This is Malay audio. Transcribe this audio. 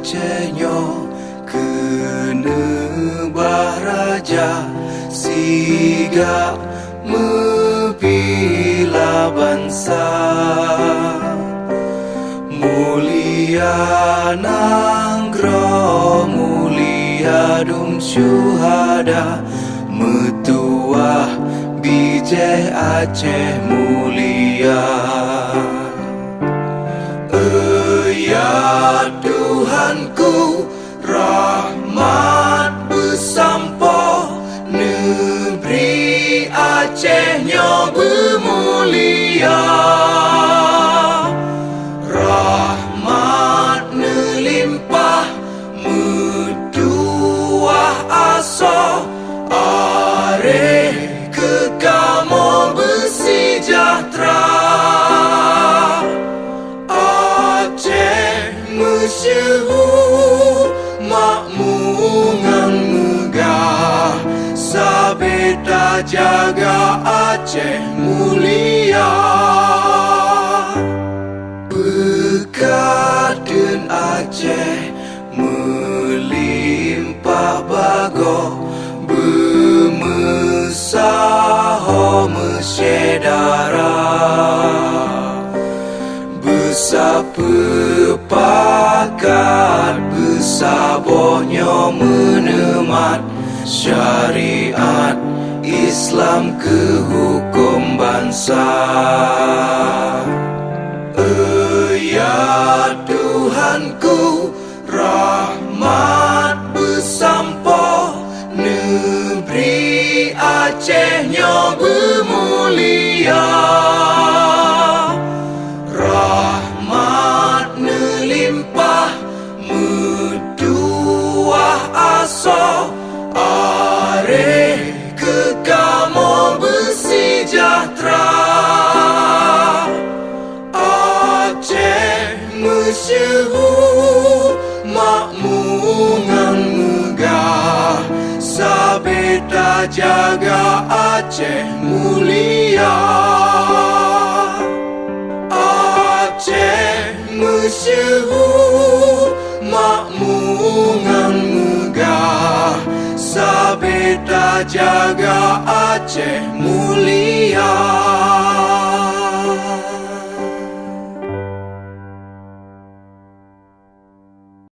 Acehnyo kena baraja siga membela bangsa. Mulia nanggro mulia dum syuhada, metuah bijih Aceh mulia. Ya Tuhanku, rahmat bersampo, negeri Acehnyo bermulia. Rahmat nelimpah, metuah aso, areh kekamo bersejahtera. Masyhur makmungan megah, sabeta jaga Aceh mulia. Bekaden Aceh melimpah bago, bermesaho mesyedara. Bersepakat bersabarnya menemat syariat Islam ke hukum bangsa. Ya Tuhanku, rahmat bersampo, negeri Acehnyo bermulia. Rahmat nelimpah, metuah aso, areh kekamo bersejahtera. Aceh masyhur makmungan megah, sabeta jaga Aceh mulia. Aceh masyhur makmungan megah, sabeta jaga Aceh mulia.